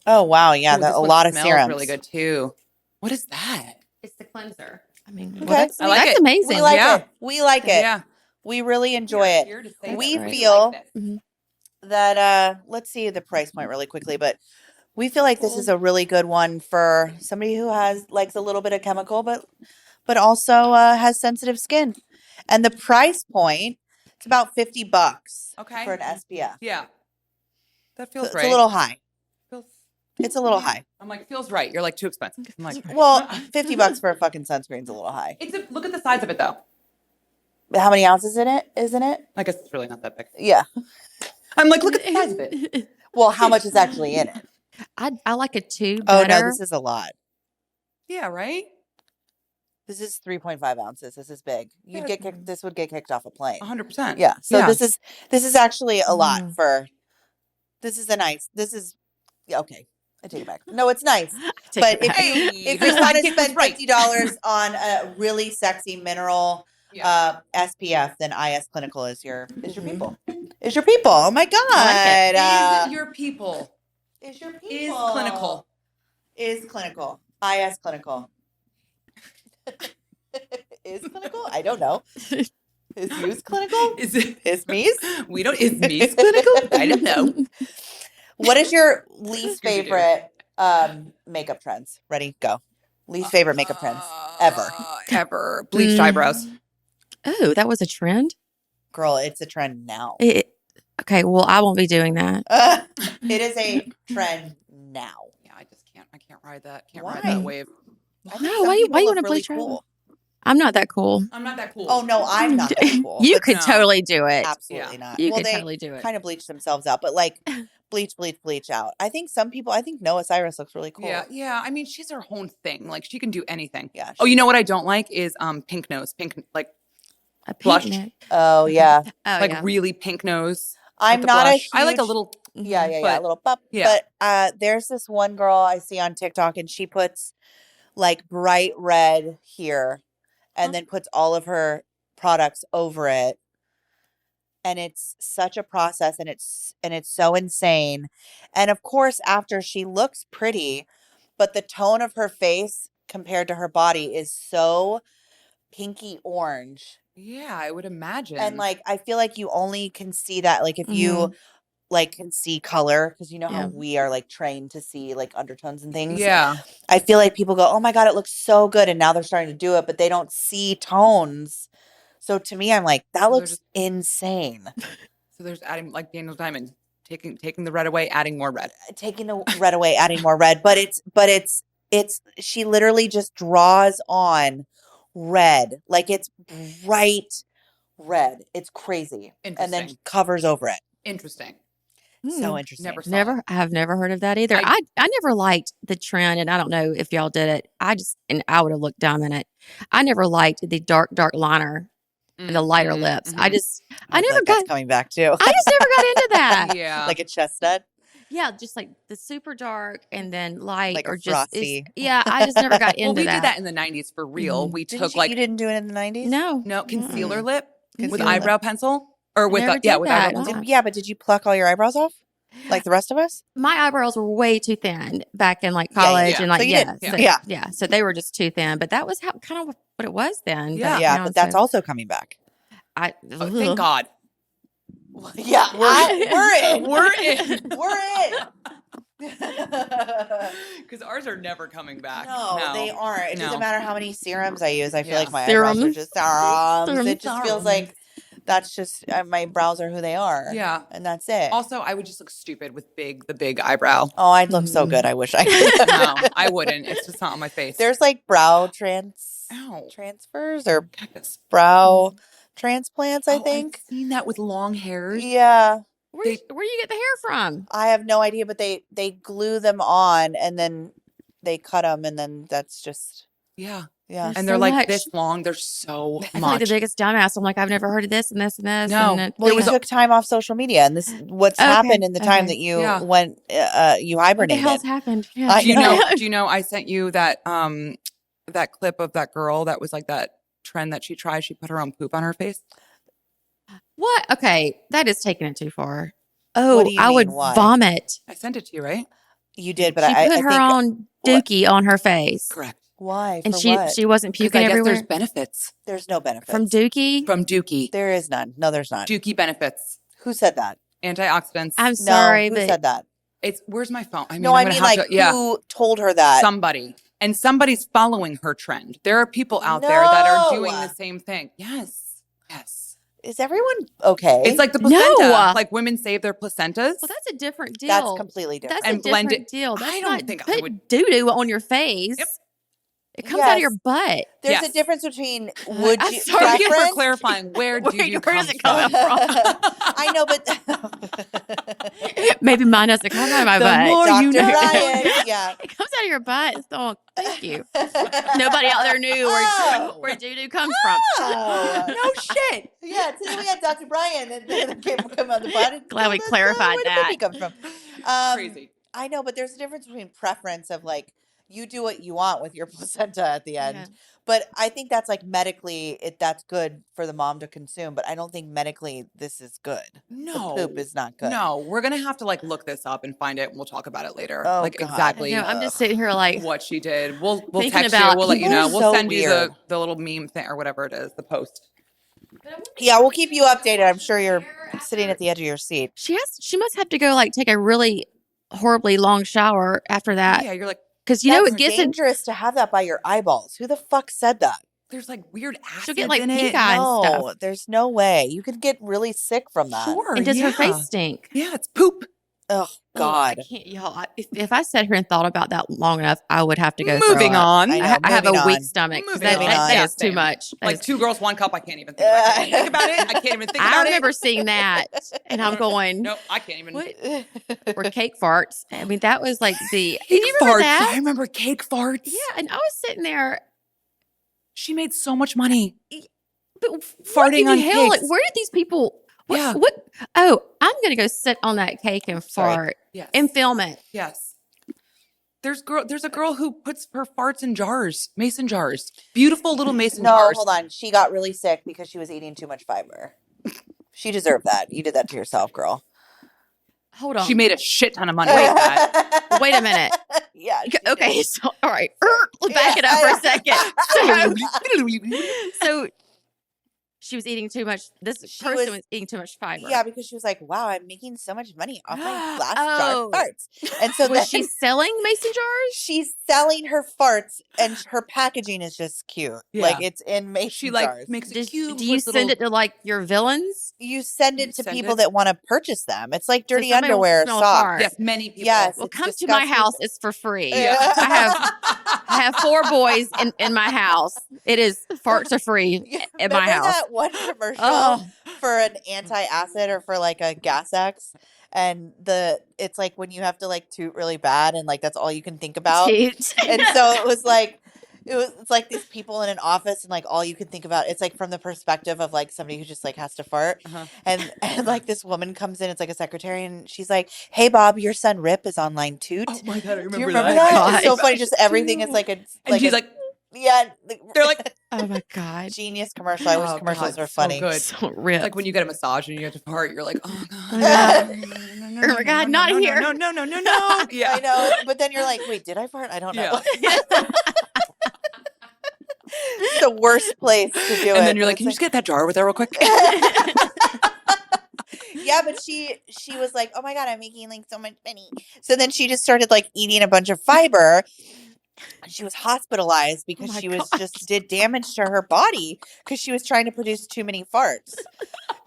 Oh, wow. Yeah, Ooh, this a one lot of smells serums. really good too. What is that? It's the cleanser. I mean, Okay. well, that's, I like that's it. amazing. We like Yeah. it. We like it. Yeah. We really enjoy You're it. here to say We that. feel like this. that let's see the price point really quickly, but we feel like this is a really good one for somebody who likes a little bit of chemical but also has sensitive skin. And the price point, it's about $50 Okay. for an SPF. Yeah. That So feels it's right. a little high. Feels, It's a little high. I'm like, feels right. You're like too expensive. I'm like, Well, $50 for a fucking sunscreen's a little high. look at the size of it though. How many ounces in it? Isn't it? I guess it's really not that big. Yeah. I'm like, look at the size of it. Well, how much is actually in it? I like a tube Oh better. no, this is a lot. Yeah, right? This is 3.5 ounces. This is big. You'd get kicked. This would get kicked off a plane. 100%. Yeah. So Yeah. this is actually a lot Mm. for. This is yeah, okay. I take it back. No, it's nice. Take But it back. if you want to spend $50 on a really sexy mineral SPF, then IS Clinical is your people. Is your people. Oh my god. Is your people. Is your people. Is clinical. Is clinical. IS Clinical. Is clinical? I don't know. Is yours clinical? Is it? Is me's? We don't. Is me's clinical? I don't know. What is your least Scooby-Doo. favorite makeup trends? Ready? Go. Least favorite makeup trends ever. Ever. Bleached eyebrows. Oh, that was a trend. Girl, it's a trend now. Okay, well, I won't be doing that. It is a trend now. Yeah, I just can't. I can't ride that. Can't ride Why? that wave. I think No, some why people you look want to really bleach your cool. I'm not that cool. I'm not that cool. Oh no, I'm not that cool. You but could no. totally do it. absolutely Yeah. not. You well, could they totally do it. kind of bleach themselves out, but like bleach out. I think some people. I think Noah Cyrus looks really cool. Yeah. I mean, she's her own thing. Like she can do anything. Yeah. Oh, you know what I don't like is pink nose. Pink like A blush. pink neck. Oh yeah. Oh, like yeah. really pink nose. I'm with the not a blush. I like a huge- little. Yeah, a But- little pup. yeah. But there's this one girl I see on TikTok, and she puts like bright red here, and then puts all of her products over it. And it's such a process, and it's so insane. And of course, after she looks pretty, but the tone of her face compared to her body is so pinky orange. Yeah, I would imagine. And like I feel like you only can see that like if you like can see color, because you know how Yeah. we are like trained to see like undertones and things. yeah, I feel like people go, oh my God, it looks so good. And now they're starting to do it, but they don't see tones. So to me, I'm like, that So they're looks just- insane. so there's adding like Daniel Diamond taking the red away, adding more red. Taking the red away, adding more red. But it's she literally just draws on red. Like it's bright red. It's crazy. And then Interesting. covers over it. Interesting. So Hmm. interesting. Never saw Never, it. I've never heard of that either. I- I never liked the trend, and I don't know if y'all did it. And I would have looked dumb in it. I never liked the dark liner and the lighter Mhm, lips. mhm. I I never feel like got. that's coming back too. I just never got into that. Yeah. Like a chestnut. Yeah, just like the super dark and then light, Like a or just frosty. yeah. I just never got into well, we that. did that in the 90s for real. Mhm. We Didn't took you, like you didn't do it in the 90s? No, no concealer Mm-mm. lip with Concealer lip. eyebrow pencil or with Never with did eyebrow that. pencil. Yeah, but did you pluck all your eyebrows off? Like the rest of us? my eyebrows were way too thin back in like Yeah, yeah, college, yeah. and like So you yeah, didn't- so, yeah. yeah. So they were just too thin, but that was kind of what it was then. Yeah. Yeah, now but it's that's so- also coming back. I Oh, thank God. Yeah, we're in. We're in. We're in. Because ours are never coming back. No, they aren't. It No. doesn't matter how many serums I use. I feel Yeah. like my eyebrows are Serums. just serums. It just feels Serums. like that's just my brows are who they are. Yeah. and that's it. Also, I would just look stupid with the big eyebrow. Oh, I'd look so Mm. good. I wish I could. No, I wouldn't. It's just not on my face. There's like brow Ow. transfers or Cactus. brow transplants. I Oh, think. I've seen that with long hairs. Yeah, where you get the hair from? I have no idea, but they glue them on and then they cut them, and then that's just Yeah. yeah. There's And they're so like much. this long. There's so I feel like the much. biggest dumbass. I'm like, I've never heard of this and this and this. No. and it, Well, There you was took time off social media, and this what's Okay, happened in the time okay. that you Yeah. went, you what the hibernated. hell's happened? Yeah. I Do you know. know? Do you know? I sent you that that clip of that girl that was like that trend that she tried. She put her own poop on her face. What? Okay, that is taking it too far. Oh, do you I would mean? Why? vomit. I sent it to you, right? You did, but She I put her think own dookie on her face, Correct. why? and For she what? she wasn't 'Cause I puking guess everywhere there's benefits There's no benefits from dookie. from Dookie. There is none. No, there's not. Dookie benefits, Who said that? antioxidants. I'm No, sorry, who but said that? It's where's my phone? I mean, No, I'm I gonna mean have like to, yeah. who told her that? Somebody. And somebody's following her trend. There are people out there that are doing No. the same thing. Yes. Yes. Is everyone okay? It's like the No. placenta. Like women save their placentas. well, that's a different deal. that's completely different. That's And a blend different it- deal. That's I don't not think I put would- doo doo on your face. Yep. It comes out of your Yes. butt. There's Yes. a difference between would I'm you sorry. Thank you for preference? clarifying where Where do you does come it come from? from? I know, but Maybe mine doesn't come out of my The butt. more Dr. you know. Bryan, yeah. It comes out of your butt. So thank you. Nobody out there knew Oh. where doo doo comes from. Oh. No shit. Yeah, today we had Dr. Bryan and then came on the butt. Glad we That's, clarified where that. did the baby come from? Crazy. I know, but there's a difference between preference of like you do what you want with your placenta at the end. Yeah. But I think that's like medically that's good for the mom to consume, but I don't think medically this is good. No. The poop is not good. No, we're gonna have to like look this up and find it, and we'll talk about it later. Oh, like God. exactly No, I'm just sitting here like, what she did. We'll Thinking text about you. We'll let you people know. are We'll so send you weird. the little meme thing or whatever it is, the post. Yeah, we'll keep you updated. I'm sure you're sitting at the edge of your seat. she must have to go like take a really horribly long shower after that. Yeah, you're like, Because, you know, That's it gets in. dangerous to have that by your eyeballs. Who the fuck said that? there's like weird She'll acid get like in pink it. eye and No, stuff. there's no way. You could get really sick from that. Sure. And does her face yeah. stink? Yeah, it's poop. Oh, I God. can't, y'all. If I sat here and thought about that long enough, I would have to go throw Moving up. on. I know. I have a moving weak on. stomach. 'Cause Moving That on. is Yeah, too same. much. That Like is- 2 girls, 1 cup. I can't even think about it. I can't think about it. I can't even think about I it. remember seeing that, and I'm going, Nope, I can't even. what? Or cake farts. I mean, that was like the. Cake Do you remember farts. that? I remember cake farts. Yeah, and I was sitting there, She made so much money. but Farting what in on the hell? Like, cakes. where did these people? What? Yeah. What? Oh, I'm gonna go sit on that cake and Sorry. fart Yes. and film it. Yes. There's a girl who puts her farts in jars, mason jars. Beautiful little mason No, jars. hold on. She got really sick because she was eating too much fiber. She deserved that. You did that to yourself, girl. Hold on. She made a shit ton of money with that. Wait a minute. Yeah. she Okay, did. so all right, let's back it up for a second. So she was eating too much. This She person was- was eating too much fiber. Yeah, because she was like, "Wow, I'm making so much money off my glass Oh. jar farts." And so Was then she selling mason jars? she's selling her farts, and her packaging is just cute. Yeah. Like it's in mason She like jars. makes a Does- cube. do you with send little- it to like your villains? You send You it to send people it? that want to purchase them. It's like dirty somebody wants to underwear, smell a socks. fart. Yes, many people. Yes. Well, It's come to my disgusting. house. It's for free. Yeah. I have 4 boys in my house. It is farts are free Yeah, at my remember house. that one commercial Oh, for an anti-acid or for like a gas X, and it's like when you have to like toot really bad, and like that's all you can think about. toot. And so it was like it's like these people in an office, and like all you can think about, it's like from the perspective of like somebody who just like has to fart. Uh-huh. And like this woman comes in, it's like a secretary, and she's like, "Hey Bob, your son Rip is on line toot." Oh my god, I remember, Do you remember that. that? It's so God. funny. Just everything is like a And she's a- like, yeah. they're like, Oh my god. genius commercial. I wish oh, commercials God, were so funny. good. So ripped. Like when you get a massage and you have to fart, you're like, oh god, Yeah. Oh my God, not no, here. No. Yeah, I know, but then you're like, wait, did I fart? I don't know. Yeah. It's the worst place to do it. And then you're like, It's can you just get that jar over there real quick? yeah, but she was like, oh my god, I'm making like so much money. So then she just started like eating a bunch of fiber. And she was hospitalized because my she was gosh. just did damage to her body because she was trying to produce too many farts.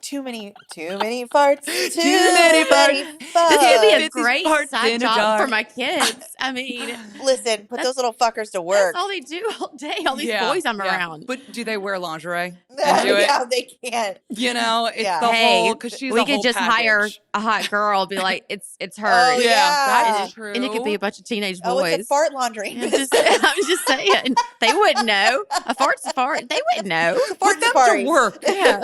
Too many farts. Too many farts. This could be a Fit these great parts side in a job jar. for my kids. I mean, Listen, put That's- those little fuckers to work. that's all they do all day. All these Yeah, boys I'm yeah. around. But do they wear lingerie and do it? Yeah, they can't. You know, it's Yeah. the Hey, whole because she's we a could whole just hire package. a hot girl. Be like, it's her. Oh, Yeah, yeah. that's true. And it could be a bunch of teenage Oh, boys. it's a fart laundry. I'm just saying. They wouldn't know. A fart's a fart. They wouldn't know. Put them safari. to work. Yeah.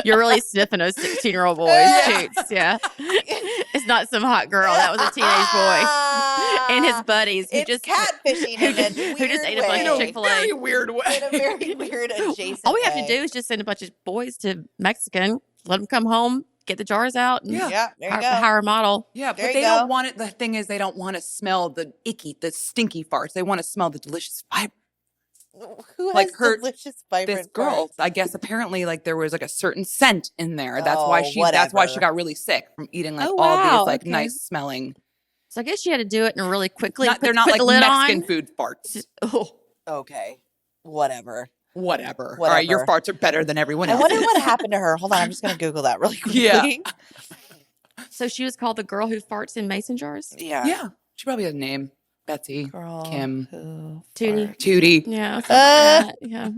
You're really sniffing those 16-year-old boys' Yeah. toots. Yeah. It's not some hot girl. That was a teenage boy. And his buddies who It's just catfishing who in a just- who just weird ate a bunch way. of Chick-fil-A. Very weird way. In a very weird adjacent all we have to way. do is just send a bunch of boys to Mexican, let them come home, get the jars out, and Yeah. Yeah, there you hire, go. hire a model. Yeah, There but you they don't go. want it. The thing is, they don't want to smell the stinky farts. They want to smell the delicious fiber. Who has like her- delicious vibrant This girl, farts? I guess, apparently, like there was like a certain scent in there. That's why Oh, she. That's why she whatever. got really sick from eating like Oh, all wow, these like okay. nice smelling. So I guess you had to do it and really quickly. They're not put like the lid Mexican on. food farts. Oh, Okay, whatever. Whatever. All right, your Whatever. farts are better than everyone I else's. wonder what happened to her. Hold on, I'm just gonna Google that really quickly. Yeah. so she was called the girl who farts in mason jars. Yeah. Yeah, she probably had a name. Betsy, Girl Kim, who Tootie. farts Tootie. Yeah. something like that. Yeah.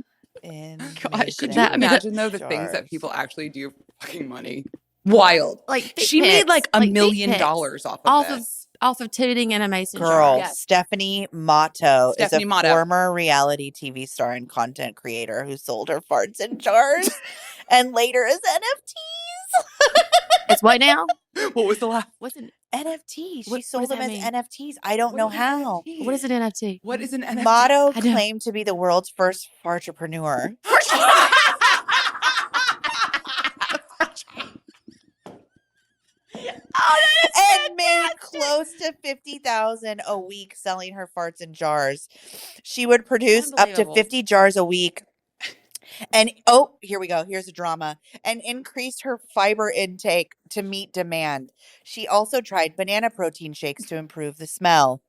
in Gosh, mason Could you that- I mean, imagine though the things that jars. people actually do for fucking money? Wild. Like dick She made pics, like $1 dick million pics off of this. off of tooting in a mason jar. Girl, Yes. Stephanie Motto Stephanie is a Motto. former reality TV star and content creator who sold her farts in jars and later as NFTs. It's what now? What was the last? What's an NFTs. She What sold does them that as mean? NFTs. I don't know how. what is an NFT? What is an NFT? Motto I don't- claimed to be the world's first fartrepreneur. And made close to 50,000 a week selling her farts in jars. She would produce up to Unbelievable. 50 jars a week. And oh, here we go. Here's a drama. And increased her fiber intake to meet demand. She also tried banana protein shakes to improve the smell.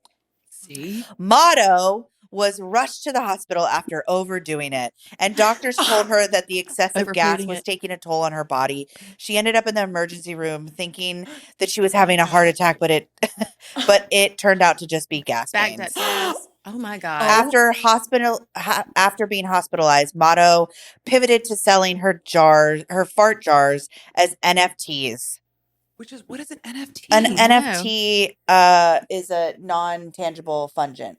See? Motto was rushed to the hospital after overdoing it. And doctors told her that the excessive gas Overfeeding was it. taking a toll on her body. She ended up in the emergency room thinking that she was having a heart attack, but it turned out to just be gas Backed pains. up gas. Oh my God. After being hospitalized, Motto pivoted to selling her fart jars as NFTs. What is an NFT? An know. NFT is a non-tangible fungent.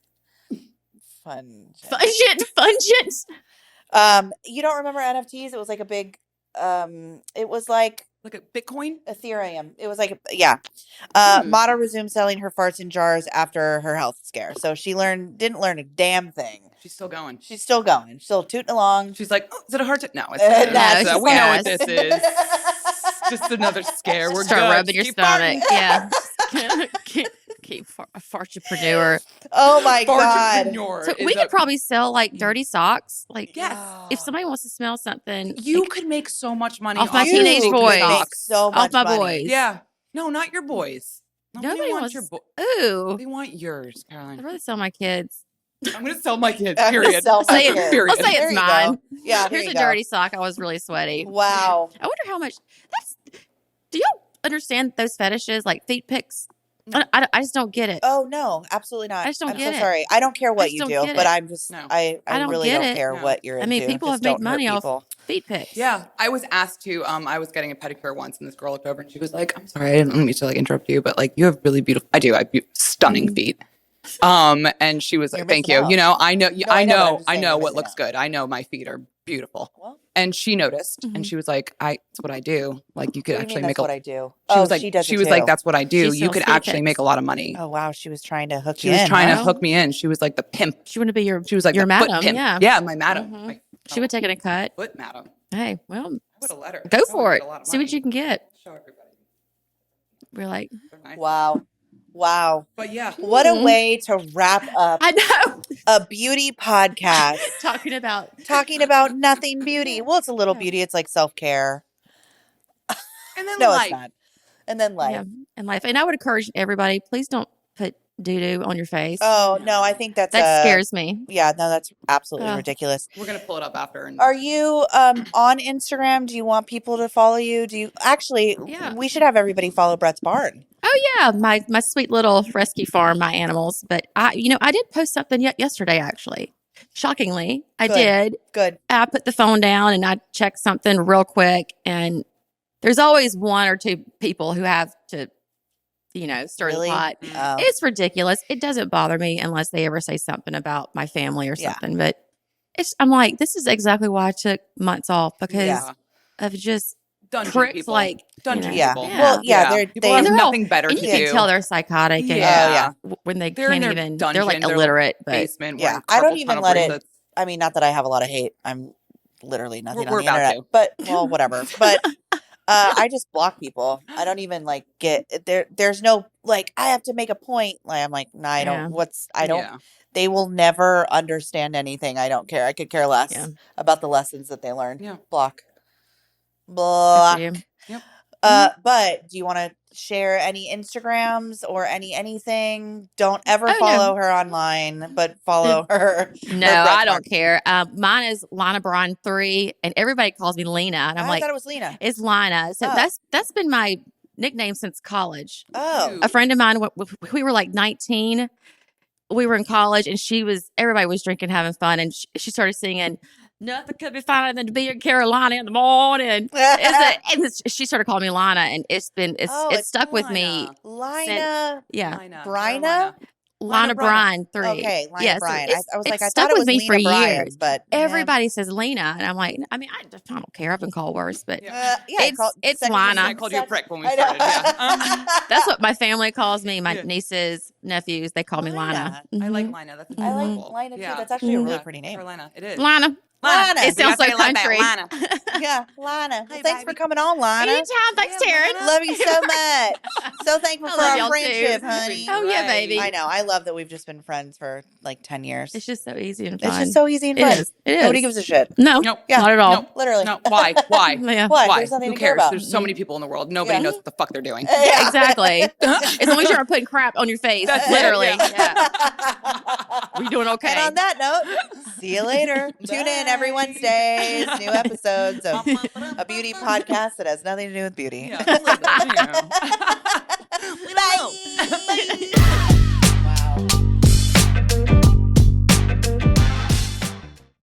Fungent. You don't remember NFTs? It was like a big it was like Like a Bitcoin? Ethereum. It was like Mata resumed selling her farts in jars after her health scare. So she didn't learn a damn thing. She's still going. She's still going. Still tooting along. She's like, is it a heart attack? No, it's No, gas. it's We know gas. what this is. Just another scare. We're Start good. rubbing your Keep stomach. farting. Yeah. Keep fartrepreneur. Oh my God. Fartrepreneur So is we could probably sell like dirty socks. Like Yes. if somebody wants to smell something, You could make so much money Off my off teenage of boys. socks. So much off my money. boys. Yeah. No, not your boys. Nobody wants your boys. Ooh. They want yours, Caroline. I'd rather sell my kids. I'm going to sell my kids, I'm gonna period. sell my Say it. kids. Period. I'll say There it's you go. mine. Yeah, there Here's you a go. dirty sock. I was really sweaty. Wow. I wonder how much. Do y'all understand those fetishes like feet pics? I just don't get it. Oh no, absolutely not. I just don't I'm get so it. sorry. I don't care I what just you don't do, get but it. I'm just No. I don't really get don't it. care No. what you're I into. mean, people Just have made don't hurt money off people. feet pics. Yeah, I was asked to. I was getting a pedicure once, and this girl looked over and she was like, "I'm sorry, I didn't mean to like interrupt you, but like you have really beautiful. I do. I have stunning feet." And she was You're like, "Thank missing you. out. You know, I know, No, I know, but I'm just I saying know you're what missing looks out. good. I know my feet are beautiful." Well, And she noticed, and Mhm. she was like, "It's what I do. Like you could what do you actually mean make that's a." what I do? She was like, she does she it was too. like, "That's what I do. She You could sells feet actually pics. make a lot of money." Oh wow, she was trying to hook She you was in. trying to huh? hook me in. She was like the pimp. She wanted to be your. She was like your the foot madam. pimp. Yeah. my madam. Mhm. Like, She would take it a cut. foot madam. Hey, well, I would have let her. go I for would it. get a lot of See what money. you can get. Show everybody. We're like, They're nice. Wow. But yeah, What a Mhm. way to wrap up I know. a beauty podcast. Talking about Talking about nothing beauty. Well, it's a little Yeah. beauty. It's like self-care. and then No, like, it's not. And then life. yeah, and life. And I would encourage everybody, please don't put doo-doo on your face. Oh no, I think that's that scares me. Yeah, no, that's absolutely Ugh. ridiculous. we're gonna pull it up after. And Are you on Instagram? Do you want people to follow you? Do you actually? Yeah. We should have everybody follow Brett's Barn. Oh yeah, my sweet little rescue farm, my animals. But I did post something yesterday actually. Shockingly, I Good. did. Good. I put the phone down and I checked something real quick, and there's always one or two people who have to, stir Really? the pot. Oh. It's ridiculous. It doesn't bother me unless they ever say something about my family or Yeah. something. But I'm like, this is exactly why I took months off because yeah, of just dungeon pricks people. like Dungeon Yeah. people. Yeah. Well, yeah, People they have they're all- nothing better and to you do. can tell they're psychotic. And Yeah. when they They're in can't their even, dungeon, they're like their illiterate. But basement. Yeah, wearing I don't carpal even tunnel let it- bracelets. I mean, not that I have a lot of hate. I'm literally nothing We're on the about internet. to. But well, whatever. But I just block people. I don't even like get there. There's no like I have to make a point. Like I'm like, nah, I Yeah. don't. I don't. Yeah. They will never understand anything. I don't care. I could care less Yeah. about the lessons that they learned. Yeah. Block. good Block. for you. Yep. But do you want to share any Instagrams or anything? Don't ever Oh, no. follow her online, but follow her. No, her Brett's I Barn. don't care. Mine is Lana Bryan 3, and everybody calls me Lena, and I'm I like, thought it was Lena. it's Lana. So Oh. that's been my nickname since college. Oh, A friend of mine, we were like 19. We were in college, and everybody was drinking, having fun, and she started singing, "Nothing could be finer than to be in Carolina in the morning." She started calling me Lana, and it's it's stuck with me. Lina. Yeah, Lina, Bryna? Carolina. Lana Bryan 3. Okay, Lina Yeah, so Bryan. it's- I was it's like, I stuck thought it with was me Lena for Bryan, years. but Everybody says Lena, and I'm like, I don't care. I've been called worse, but Yeah. it's second- Lana. I called you a prick when we I know. started. Yeah. that's what my family calls me. My Yeah. nieces, nephews, they call me Lana. Lina. I like Mhm. Lina. That's I like adorable. Lina too. Yeah. That's actually a really Yeah. pretty name. Carolina. It is. Lana. Lana. It sounds so We gotta say it like that, country. Lana. Yeah, Lana. Well, Hey, thanks for baby. coming on, Lana. Anytime. Thanks, Yeah, Taryn. Lana. Love you so much. So thankful I for love our y'all too. friendship, honey. Oh yeah, Right. baby. I know. I love that we've just been friends for like 10 years. It's just so easy and fun. It's just so easy and It fun. is. It is. Nobody gives a shit. No, Nope. Yeah. not at all. Nope. Literally. No. Why? Why? Yeah. Why? Why? There's nothing Who to care cares? about. There's so many people in the world. Nobody Yeah. knows what the fuck they're doing. Yeah, exactly. As long as you're not putting crap on your face. That's it, literally. yeah. We doing okay. And on that note, see you later. Tune in every Wednesdays. New episodes of a beauty podcast that has nothing to do with beauty. Yeah, listen, you know. Bye.